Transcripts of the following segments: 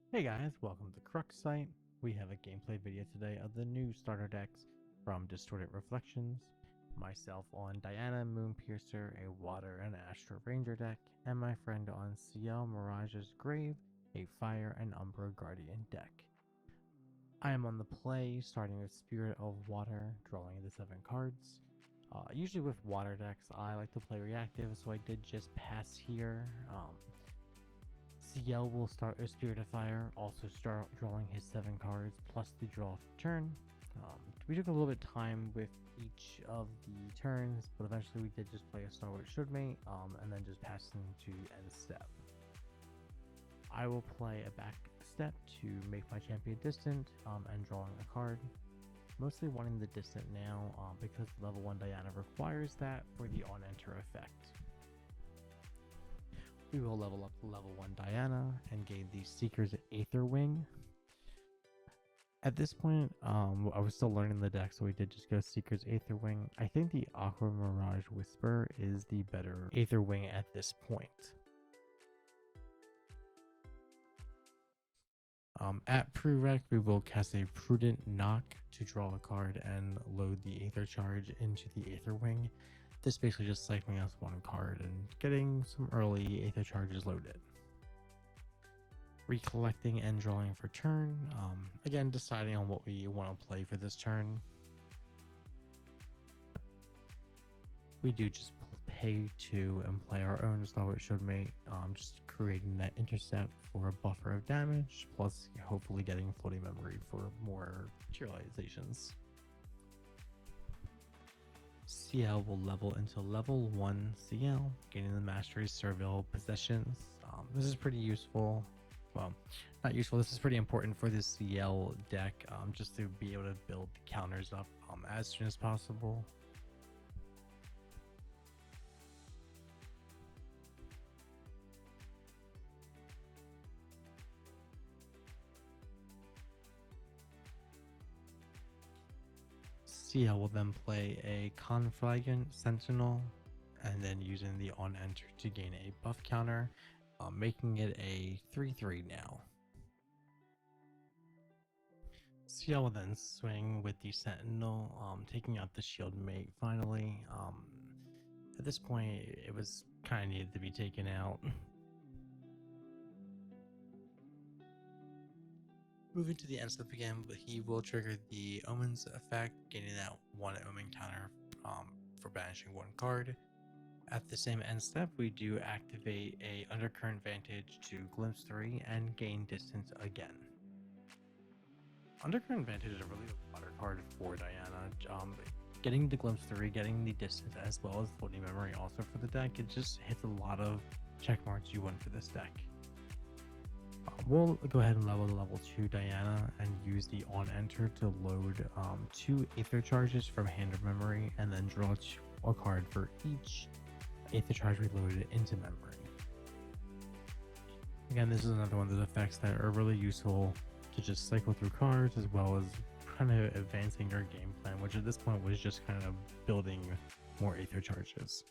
Hey guys, welcome to Crux site. We have a gameplay video today of the new starter decks from Distorted Reflections. Myself on Diana Moonpiercer, a Water and Astra Ranger deck, and my friend on Ciel Mirage's Grave, a Fire and Umbra Guardian deck. I am on the play, starting with Spirit of Water, drawing the 7 cards. Usually with water decks, I like to play reactive, so I did just pass here. Ciel will start a Spirit of Fire, also start drawing his 7 cards, plus the draw of the turn. We took a little bit of time with each of the turns, but eventually we did just play a Star What Should Mate, and then just pass into end step. I will play a back step to make my champion distant, and drawing a card. Mostly wanting the distant now, because level 1 Diana requires that for the on-enter effect. We will level up to level 1 Diana and gain the Seeker's Aether Wing. At this point, I was still learning the deck, so we did just go Seeker's Aether Wing. I think the Aqua Mirage Whisper is the better Aether Wing at this point. At prereq, we will cast a Prudent Knock to draw a card and load the Aether Charge into the Aether Wing. This basically just cycling us one card and getting some early Aether Charges loaded. Recollecting and drawing for turn. Again, deciding on what we want to play for this turn. We do just pay 2 and play our own Star What Should Mate, just creating that intercept for a buffer of damage, plus hopefully getting floating memory for more materializations. Ciel will level into level 1 Ciel, gaining the Mastery Servile Possessions. This is pretty useful. Well, not useful, this is pretty important for this Ciel deck, just to be able to build counters up as soon as possible. Ciel will then play a Conflagrant Sentinel, and then using the on enter to gain a buff counter, making it a 3/3 now. Ciel will then swing with the Sentinel, taking out the Shield Mate finally. At this point, it was kind of needed to be taken out. Moving to the end step again, but he will trigger the Omens effect, gaining that 1 Omen counter for banishing 1 card. At the same end step, we do activate a Undercurrent Vantage to Glimpse 3 and gain distance again. Undercurrent Vantage is a really water card for Diana. Getting the Glimpse 3, getting the distance, as well as floating memory also for the deck, it just hits a lot of check marks you want for this deck. We'll go ahead and level to level 2 Diana and use the on enter to load 2 Aether Charges from Hand of Memory, and then draw a card for each Aether Charge we loaded into memory. Again, this is another one of those effects that are really useful to just cycle through cards, as well as kind of advancing your game plan, which at this point was just kind of building more Aether Charges.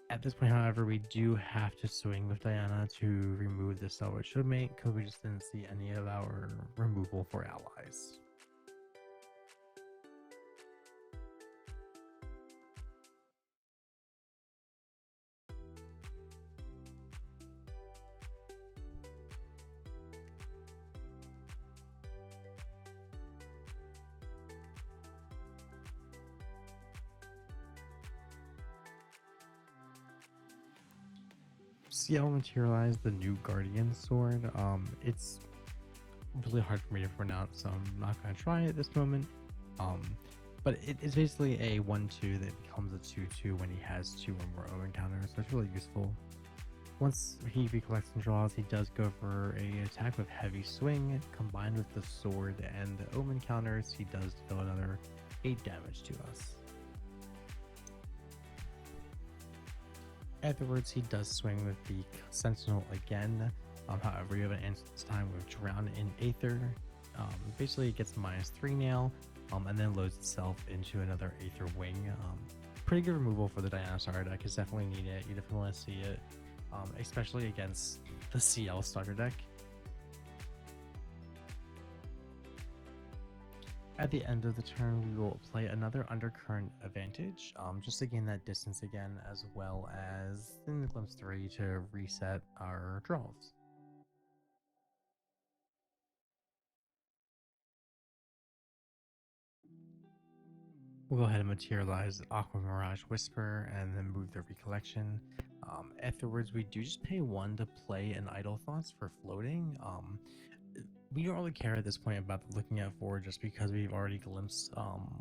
At this point, however, we do have to swing with Diana to remove the Star What Should Mate, because we just didn't see any of our removal for allies. Ciel materialized the new Guardian Sword. It's really hard for me to pronounce, so I'm not going to try it at this moment. But it's basically a 1/2 that becomes a 2/2 when he has 2 or more Omen counters, so it's really useful. Once he recollects and draws, he does go for a attack with Heavy Swing. Combined with the sword and the Omen counters, he does deal another 8 damage to us. Afterwards, he does swing with the Sentinel again. However, you have an answer this time with Drown in Aether. Basically, it gets -3 now, and then loads itself into another Aether Wing. Pretty good removal for the Diana starter deck. You definitely need it. You definitely want to see it, especially against the Ciel starter deck. At the end of the turn, we will play another Undercurrent Advantage, just to gain that distance again, as well as in the Glimpse 3 to reset our draws. We'll go ahead and materialize Aqua Mirage Whisper and then move the Recollection. Afterwards, we do just pay 1 to play an Idle Thoughts for floating. We don't really care at this point about looking at 4 just because we've already glimpsed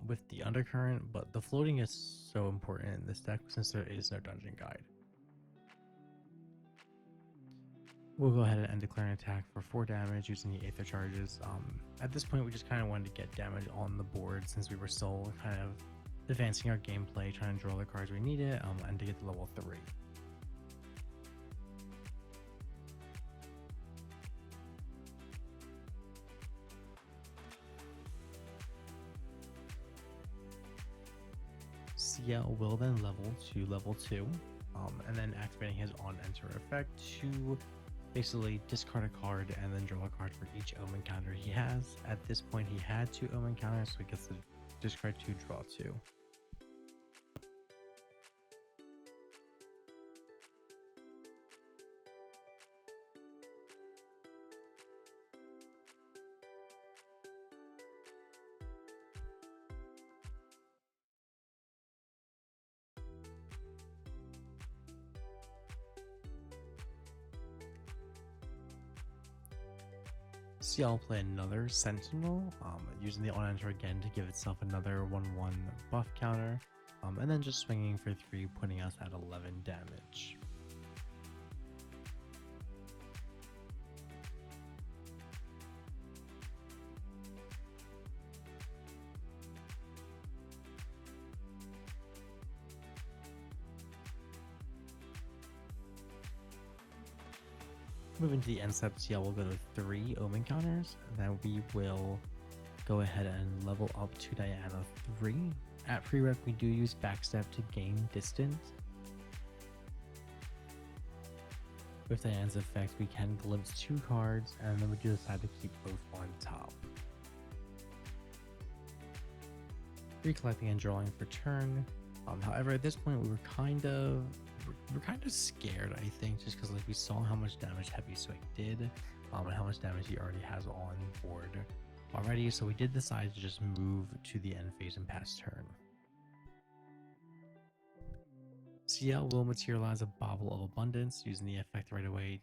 with the Undercurrent, but the floating is so important in this deck since there is no Dungeon Guide. We'll go ahead and declare an attack for 4 damage using the Aether Charges. At this point, we just kind of wanted to get damage on the board since we were still kind of advancing our gameplay, trying to draw the cards we needed, and to get to level 3. Ciel will then level to level 2, and then activating his on-enter effect to basically discard a card and then draw a card for each Omen counter he has. At this point, he had 2 Omen counters, so he gets to discard 2, draw 2. Ciel play another Sentinel, using the on-enter again to give itself another 1/1 buff counter, and then just swinging for 3, putting us at 11 damage. Moving to the end step, Ciel will go to 3 Omen counters. Then we will go ahead and level up to Diana 3. At prereq, we do use backstep to gain distance. With Diana's effect, we can glimpse 2 cards, and then we do decide to keep both on top. Recollecting and drawing for turn. However, at this point, we're kind of scared, I think, just because we saw how much damage Heavy Swing did, and how much damage he already has on board already. So we did decide to just move to the end phase and pass turn. Ciel will materialize a Bauble of Abundance using the effect right away.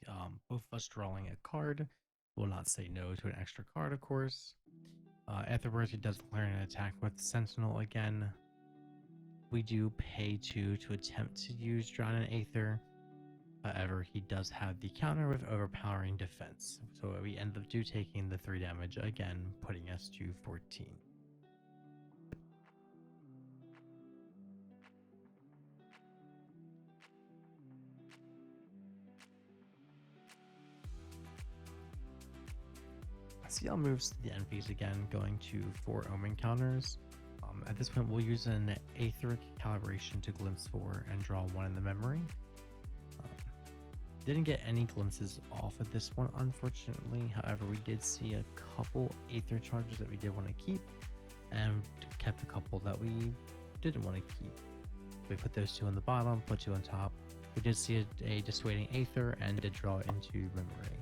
Both of us drawing a card. Will not say no to an extra card, of course. Afterwards, he does declare an attack with Sentinel again. We do pay 2 to attempt to use Drown in Aether. However, he does have the counter with Overpowering Defense, so we end up taking the 3 damage again, putting us to 14. Ciel moves to the end phase again, going to 4 Omen counters. At this point, we'll use an Aetheric Calibration to glimpse 4 and draw 1 in the memory. Didn't get any glimpses off at this one, unfortunately. However, we did see a couple Aether charges that we did want to keep, and kept a couple that we didn't want to keep. We put those 2 on the bottom, put 2 on top. We did see a Dissuading Aether and did draw it into memory.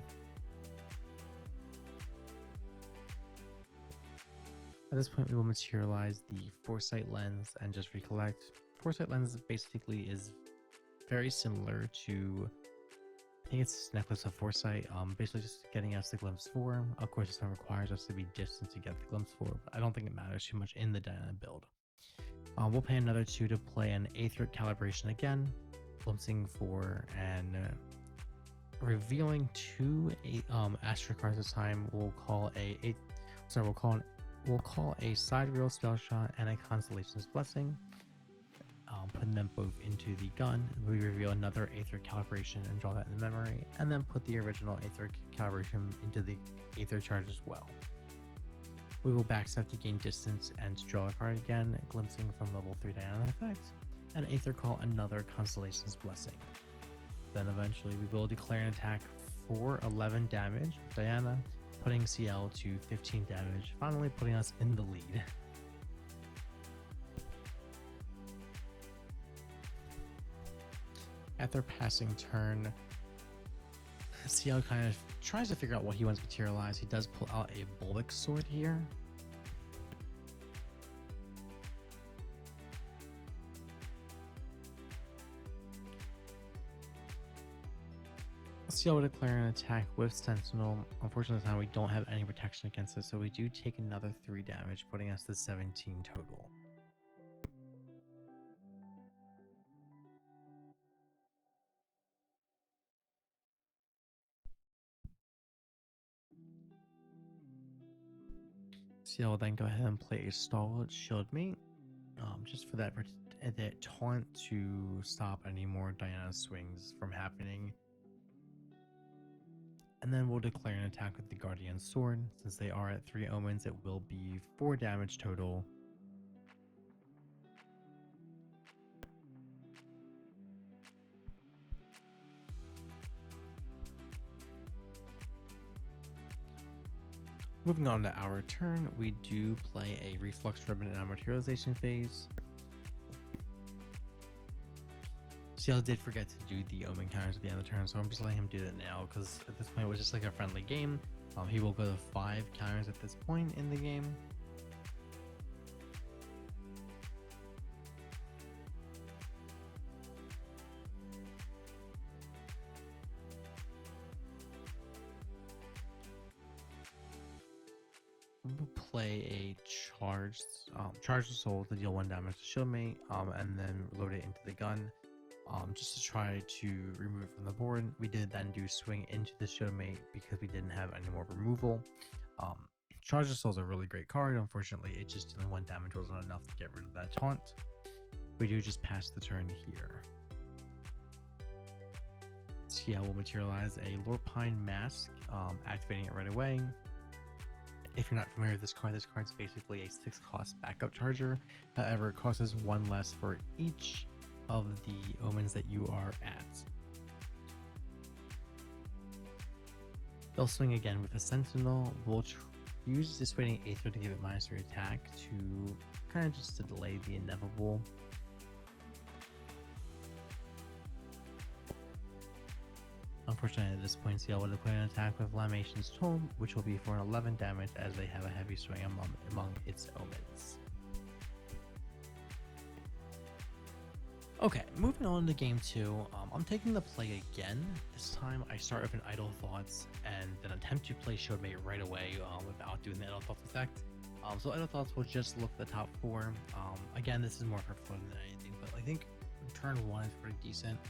At this point, we will materialize the Foresight Lens and just recollect. Foresight Lens basically is very similar to, I think it's Necklace of Foresight, basically just getting us the Glimpse 4. Of course, this one requires us to be distant to get the Glimpse 4, but I don't think it matters too much in the Diana build. We'll pay another 2 to play an Aetheric Calibration again, glimpsing 4, and revealing 2 Astra cards this time. We'll call a Side Reel Spell Shot and a Constellation's Blessing, putting them both into the gun. We reveal another Aether Calibration and draw that in the memory, and then put the original Aether Calibration into the Aether charge as well. We will backstep to gain distance and to draw a card again, glimpsing from level 3 Diana effect, and Aether Call another Constellation's Blessing. Then eventually we will declare an attack for 11 damage with Diana, putting Ciel to 15 damage, finally putting us in the lead. After passing turn, Ciel kind of tries to figure out what he wants to materialize. He does pull out a Bullock sword here. Ciel will declare an attack with Sentinel. Unfortunately, this time we don't have any protection against it, so we do take another 3 damage, putting us to 17 total. Ciel will then go ahead and play a Stalwart Shieldmate, just for that taunt to stop any more Diana swings from happening. And then we'll declare an attack with the Guardian Sword. Since they are at 3 omens, it will be 4 damage total. Moving on to our turn, we do play a Reflux Ribbon in our materialization phase. Ciel did forget to do the Omen counters at the end of the turn, so I'm just letting him do that now, because at this point it was just like a friendly game. He will go to 5 counters at this point in the game. We'll play a charged soul to deal 1 damage to Shieldmate, and then load it into the gun, just to try to remove it from the board. We did then do swing into the Shieldmate because we didn't have any more removal. Charged soul is a really great card. Unfortunately, it just dealing 1 damage wasn't enough to get rid of that taunt. We do just pass the turn here. Ciel will materialize a Lorpine Mask, activating it right away. If you're not familiar with this card's basically a 6 cost backup charger. However, it costs 1 less for each of the omens that you are at. They'll swing again with a Sentinel. We'll use Dissuading Aether to give it -3 attack to kind of just to delay the inevitable. Unfortunately, at this point, Ciel will declare an attack with Lamation's Tome, which will be for an 11 damage as they have a heavy swing among its omens. Okay, moving on to game 2, I'm taking the play again. This time I start with an Idle Thoughts and then attempt to play Shieldmate right away without doing the Idle Thoughts effect. So Idle Thoughts will just look at the top 4. Again, this is more for fun than anything, but I think turn 1 is pretty decent.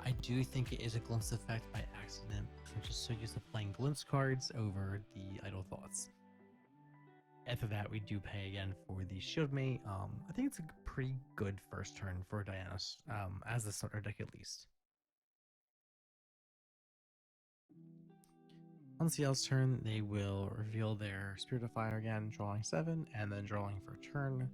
I do think it is a glimpse effect by accident. I'm just so used to playing glimpse cards over the Idle Thoughts. After that, we do pay again for the Shieldmate. I think it's a pretty good first turn for Diana, as the starter deck at least. On Ciel's turn, they will reveal their Spirit of Fire again, drawing 7, and then drawing for turn.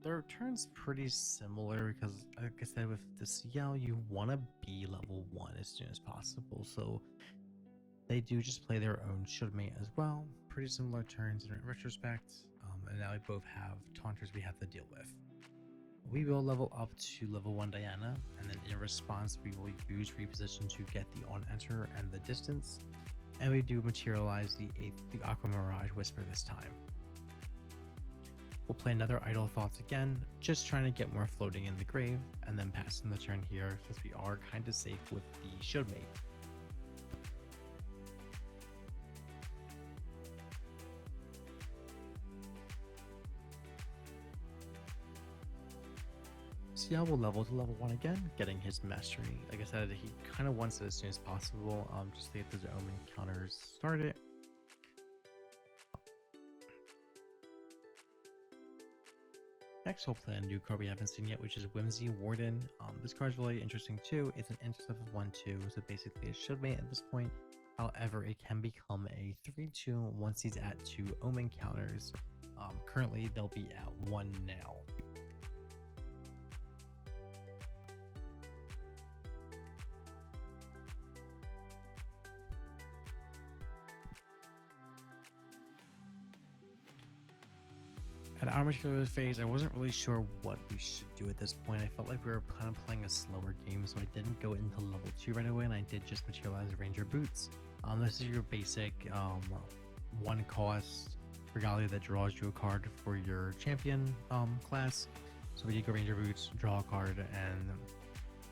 Their turn's pretty similar because, like I said, with the Ciel, you want to be level 1 as soon as possible. So they do just play their own Shieldmate as well. Pretty similar turns in retrospect. And now we both have taunters we have to deal with. We will level up to level 1 Diana, and then in response, we will use Reposition to get the On Enter and the distance. And we do materialize the Aqua Mirage Whisper this time. We'll play another Idle Thoughts again, just trying to get more floating in the grave, and then passing the turn here since we are kind of safe with the Shieldmate. Ciel will level to level 1 again, getting his Mastery. Like I said, he kind of wants it as soon as possible, just to get those Omen counters started. Next, we'll play a new card we haven't seen yet, which is Whimsy Warden. This card is really interesting too. It's an intercept of 1/2, so basically a Shieldmate at this point. However, it can become a 3/2 once he's at 2 Omen counters. Currently, they'll be at 1 now. At our particular phase, I wasn't really sure what we should do at this point. I felt like we were kind of playing a slower game, so I didn't go into level 2 right away, and I did just materialize Ranger Boots. This is your basic one cost regalia that draws you a card for your champion class. So we did go Ranger Boots, draw a card, and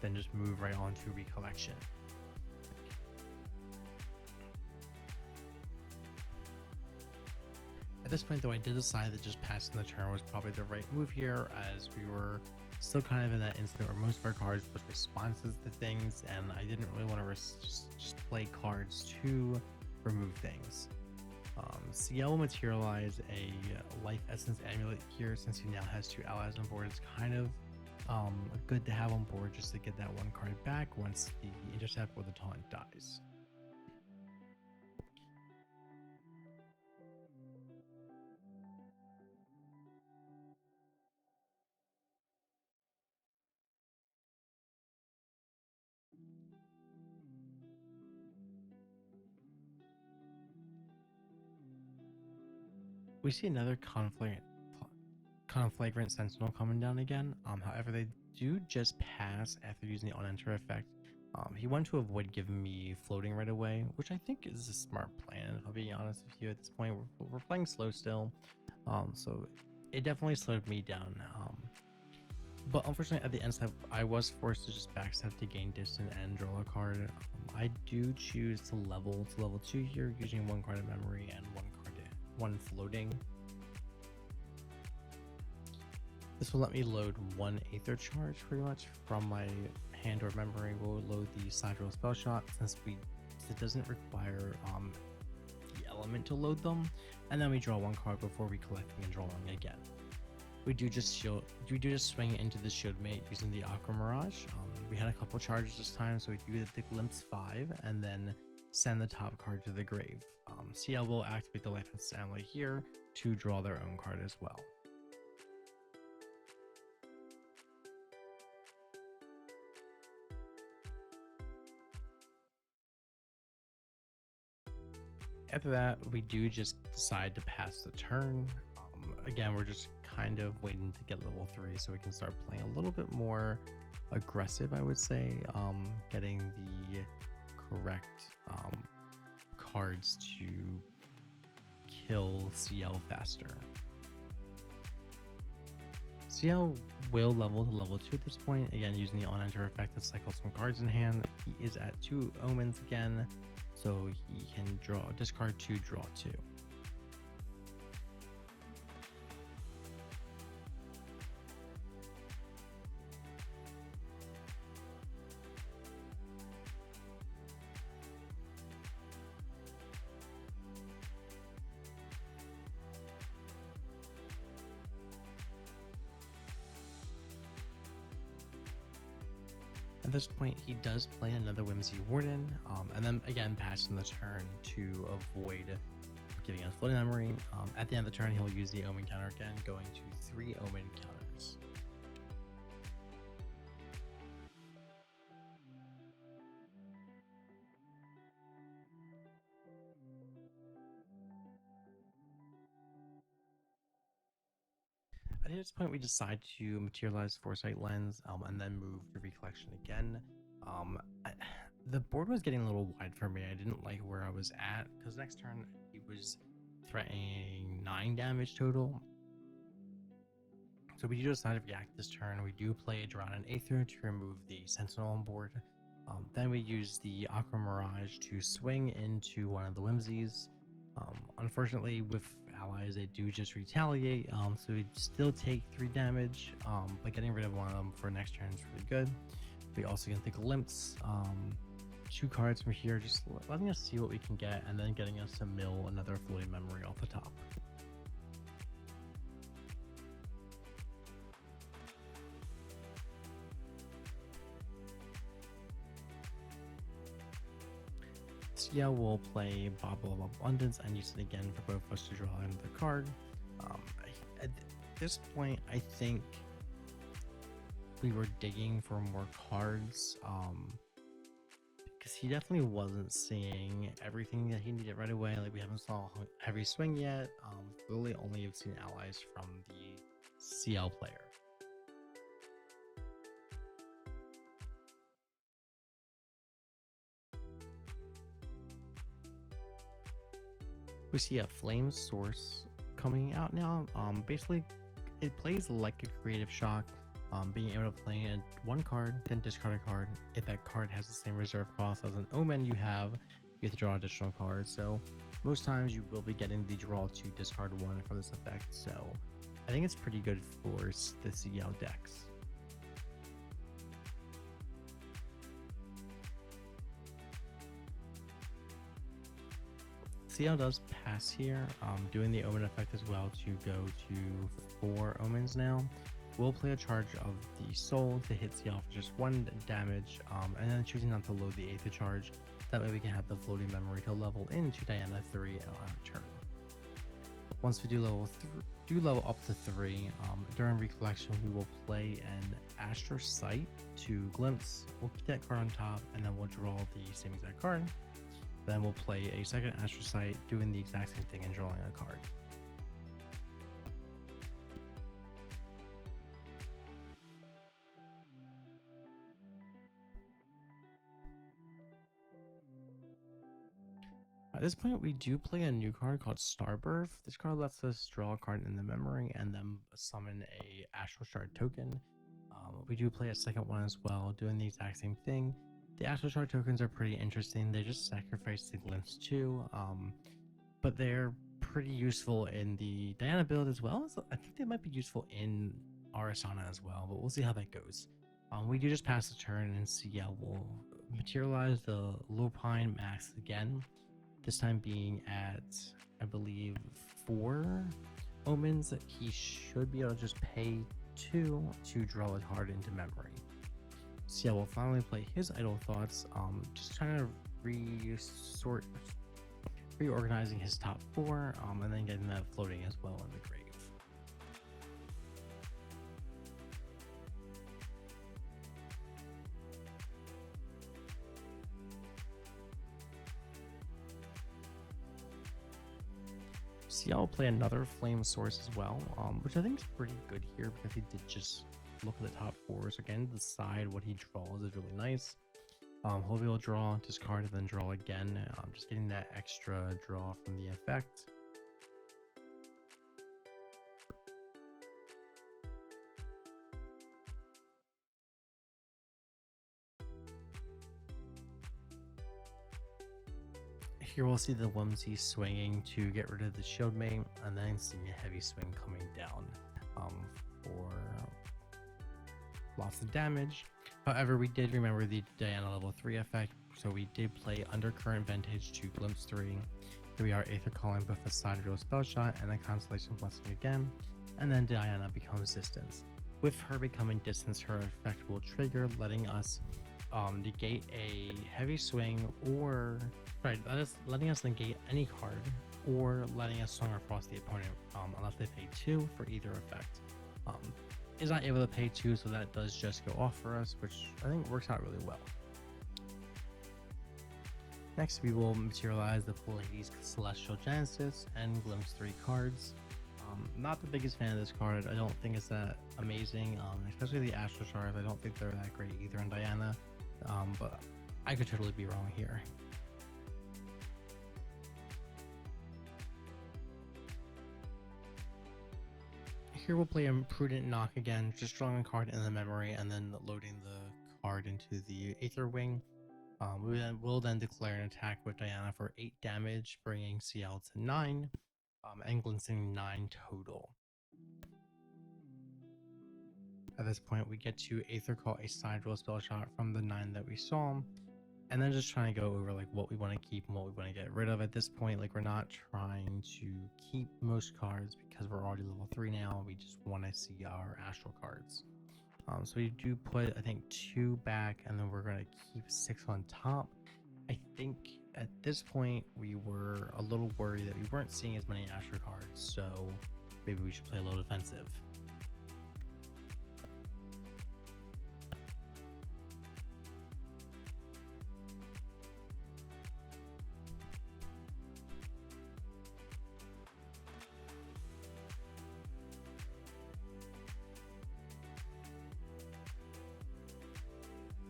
then just move right on to Recollection. At this point, though, I did decide that just passing the turn was probably the right move here, as we were still kind of in that instant where most of our cards was responses to things, and I didn't really want to just play cards to remove things. Ciel will materialize a Life Essence Amulet here, since he now has 2 allies on board. It's kind of good to have on board just to get that one card back once the Intercept or the Taunt dies. We see another Conflagrant Sentinel coming down again. However, they do just pass after using the on-enter effect. He wanted to avoid giving me floating right away, which I think is a smart plan, if I'll be honest with you. At this point, we're playing slow still, so it definitely slowed me down. But unfortunately, at the end step, I was forced to just backstep to gain distance and draw a card. I do choose to level 2 here, using 1 card of memory and 1 floating. This will let me load 1 Aether charge pretty much from my hand or memory. We'll load the Sidral Spell Shot, since it doesn't require the element to load them, and then we draw 1 card before recollecting and drawing again. We do just swing into the Shield Mate using the Aqua Mirage. We had a couple charges this time, so we do the Glimpse 5 and then send the top card to the grave. Ciel will activate the Life Essence Amulet here to draw their own card as well. After that, we do just decide to pass the turn. Again, we're just kind of waiting to get level 3 so we can start playing a little bit more aggressive, I would say, getting the correct cards to kill Ciel faster. Ciel will level to level 2 at this point, again using the on-enter effect to cycle some cards in hand. He is at 2 omens again, so he can discard 2, draw 2. At this point, he does play another Whimsy Warden, and then again passing the turn to avoid giving us floating memory. At the end of the turn, he'll use the Omen counter again, going to 3 Omen counters. At this point, we decide to materialize Foresight Lens, and then move to Recollection again. The board was getting a little wide for me. I didn't like where I was at, because next turn he was threatening 9 damage total. So we do decide to react this turn. We do play a Drown and Aether to remove the Sentinel on board. Then we use the Aqua Mirage to swing into one of the Whimsies. Unfortunately, with allies, they do just retaliate, so we still take 3 damage, but getting rid of one of them for next turn is really good. We also get the Glimpse, 2 cards from here, just letting us see what we can get, and then getting us to mill another floating memory off the top. Ciel will play Bauble of Abundance and use it again for both of us to draw another card. At this point, I think we were digging for more cards, because he definitely wasn't seeing everything that he needed right away. Like, we haven't saw heavy swing yet. Really only have seen allies from the Ciel player. We see a flame source coming out now. Basically, it plays like a creative shock. Being able to play one card, then discard a card. If that card has the same reserve cost as an omen you have to draw additional cards. So most times you will be getting the draw to discard one for this effect. So I think it's pretty good for the Ciel decks. Ciel does pass here, doing the omen effect as well to go to 4 omens now. We'll play a charge of the soul to hit Ciel for just 1 damage, and then choosing not to load the 8th charge. That way we can have the floating memory to level into Diana 3 on our turn. Once we do level up to 3, during recollection we will play an Astra Sight to glimpse. We'll keep that card on top, and then we'll draw the same exact card. Then we'll play a second Astra Sight, doing the exact same thing and drawing a card. At this point, we do play a new card called Starbirth. This card lets us draw a card in the memory and then summon a Astral Shard token. We do play a second one as well, doing the exact same thing. The Astral Shard tokens are pretty interesting. They just sacrifice the glimpse too, but they're pretty useful in the Diana build as well. So I think they might be useful in Arasana as well, but we'll see how that goes. We do just pass the turn, and Ciel will materialize the Lupine Max again. This time being at, I believe, 4 omens. He should be able to just pay 2 to draw a card into memory. Ciel will finally play his Idle Thoughts, just trying to reorganizing his top 4, and then getting that floating as well in the grave. Ciel will play another flame source as well, which I think is pretty good here because he did just look at the top 4s. Again, decide what he draws is really nice. He'll be able to draw, discard, and then draw again. Just getting that extra draw from the effect. Here we'll see the Whimsy swinging to get rid of the shield mate, and then seeing a heavy swing coming down for lots of damage. However, we did remember the Diana level 3 effect, so we did play Undercurrent Vintage to Glimpse 3. Here we are Aether Calling with a Sidereal Spell Shot and a Constellation Blessing again, and then Diana becomes Distance. With her becoming Distance, her effect will trigger, letting us negate a heavy swing, or letting us negate any card, or letting us swing across the opponent unless they pay 2 for either effect. Is not able to pay 2, so that does just go off for us, which I think works out really well. Next, we will materialize the full Hades Celestial Genesis and Glimpse 3 cards. Not the biggest fan of this card. I don't think it's that amazing, especially the Astral Shards. I don't think they're that great either in Diana, but I could totally be wrong here. Here we'll play a Prudent Knock again, just drawing a card in the memory and then loading the card into the Aether Wing. We will then declare an attack with Diana for 8 damage, bringing Ciel to 9, and glimpsing 9 total. At this point, we get to Aether Call a Sidereal Spell Shot from the 9 that we saw, and then just trying to go over like what we want to keep and what we want to get rid of at this point. Like, we're not trying to keep most cards because we're already level 3 now. We just want to see our Astral cards. So we do put, I think, 2 back, and then we're going to keep 6 on top. I think at this point we were a little worried that we weren't seeing as many Astral cards, so maybe we should play a little defensive.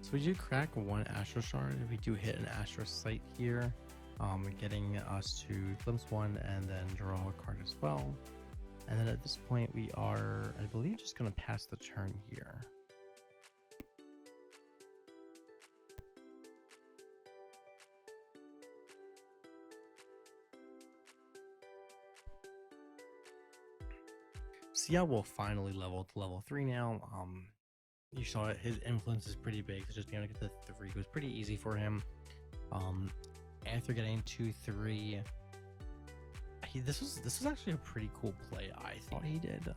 So we do crack one Astra Shard. We do hit an Astra Sight here, getting us to glimpse one and then draw a card as well. And then at this point we are, I believe, just going to pass the turn here. Ciel will finally level to level 3 now. You saw it, his influence is pretty big, so just being able to get the 3 was pretty easy for him. After getting 2-3, this was actually a pretty cool play. I thought he did.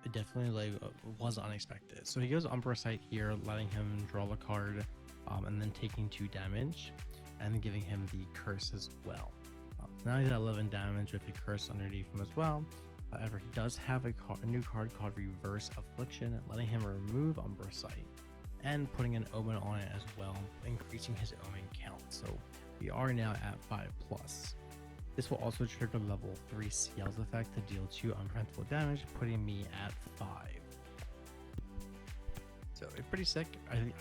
It definitely was unexpected. So he goes Umbra Sight here, letting him draw a card, and then taking 2 damage, and giving him the curse as well. Now he's at 11 damage with the curse underneath him as well. However, he does have a new card called Reverse Affliction, letting him remove Umbra Sight and putting an Omen on it as well, increasing his Omen count. So we are now at 5+. This will also trigger level 3 Ciel's effect to deal 2 unpreventable damage, putting me at 5. So it's pretty sick.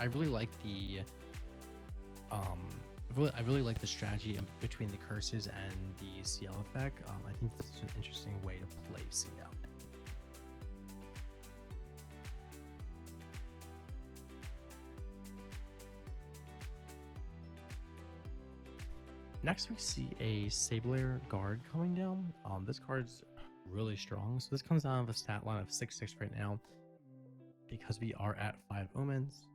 I really like the I really like the strategy between the curses and the Ciel effect. I think this is an interesting way to play Ciel. Next we see a Sabler Guard coming down. This card's really strong. So this comes out of a stat line of 6/6 right now. Because we are at 5 omens,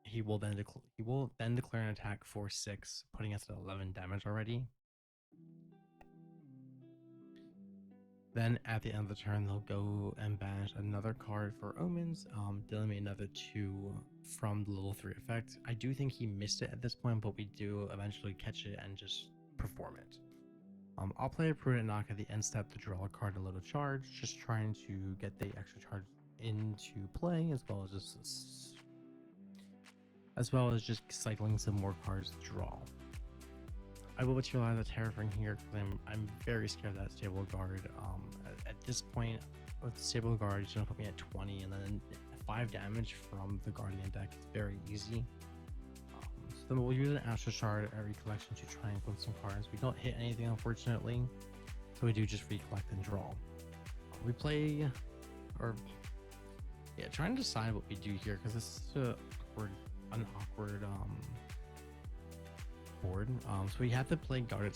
he will then declare an attack for 6, putting us at 11 damage already. Then at the end of the turn, they'll go and banish another card for omens, dealing me another 2 from the level 3 effect. I do think he missed it at this point, but we do eventually catch it and just perform it. I'll play a Prudent Knock at the end step to draw a card and a little charge, just trying to get the extra charge into play, as well as just cycling some more cards to draw. I will materialize a Terraform here because I'm very scared of that Stable Guard. At this point, with the Stable Guard, it's gonna put me at 20, and then 5 damage from the Guardian deck is very easy. So then we'll use an Astra Shard every collection to try and flip some cards. We don't hit anything, unfortunately, so we do just recollect and draw. We play, trying to decide what we do here because this is an awkward board. So we have to play Guided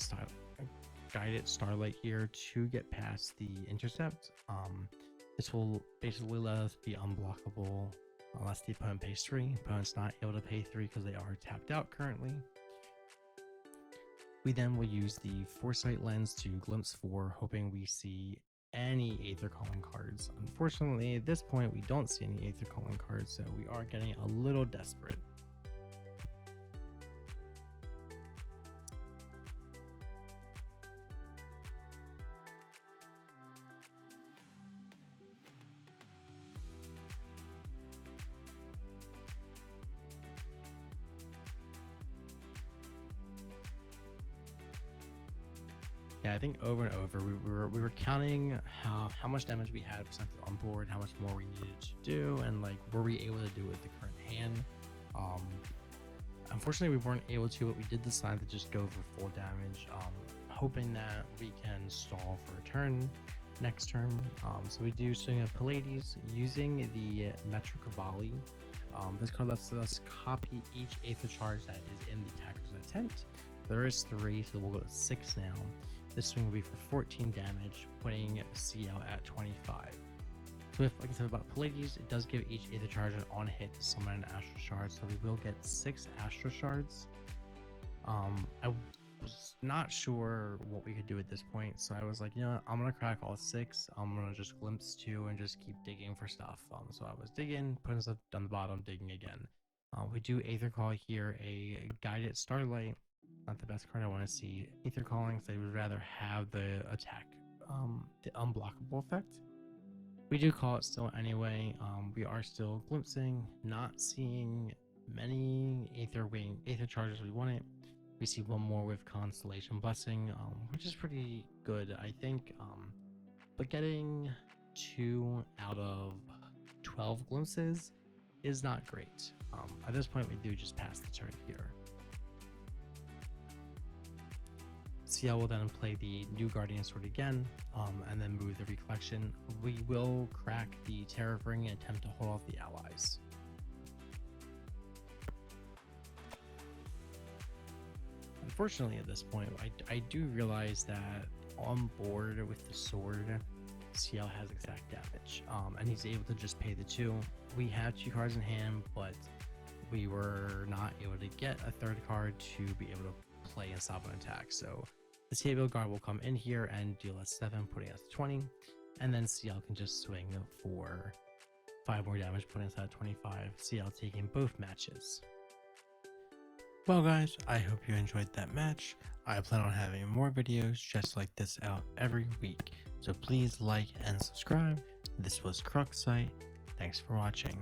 Starlight here to get past the intercept. This will basically let us be unblockable unless the opponent pays 3. Opponent's not able to pay 3 because they are tapped out currently. We then will use the Foresight lens to glimpse 4, hoping we see any Aether Calling cards. Unfortunately, at this point, we don't see any Aether Calling cards, so we are getting a little desperate. Yeah, I think over and over we were counting how much damage we had presented on board, how much more we needed to do, and like were we able to do it with the current hand. Unfortunately, we weren't able to, but we did decide to just go for full damage, hoping that we can stall for a turn next turn. So we do swing a Pallades using the Metric Volley. This card lets us copy each Aether charge that is in the attacker's intent. There is 3, so we'll go to 6 now. This swing will be for 14 damage, putting Ciel at 25. So if, like I said about Pallades, it does give each Aether charge an on hit to summon an Astra Shard, so we will get 6 Astra Shards. I was not sure what we could do at this point, so I was like, you know what, I'm gonna crack all 6. I'm gonna just glimpse 2 and just keep digging for stuff. So I was digging, putting stuff down the bottom, digging again. We do Aether Call here, a Guided Starlight. Not the best card I want to see. Aether Calling, so I would rather have the attack, the unblockable effect. We do call it still anyway. We are still glimpsing, not seeing many Aether charges we wanted. We see one more with Constellation Blessing, which is pretty good, I think. But getting 2 out of 12 glimpses is not great. At this point, we do just pass the turn here. Ciel will then play the new Guardian Sword again, and then move the Reflection. We will crack the Terror Ring and attempt to hold off the allies. Unfortunately, at this point, I do realize that on board with the sword, Ciel has exact damage, and he's able to just pay the 2. We have 2 cards in hand, but we were not able to get a 3rd card to be able to play and stop an attack. So the Table Guard will come in here and deal us 7, putting us 20, and then Ciel can just swing for 5 more damage, putting us at 25. Ciel taking both matches. Well guys, I hope you enjoyed that match. I plan on having more videos just like this out every week, so please like and subscribe. This was Crux Sight. Thanks for watching.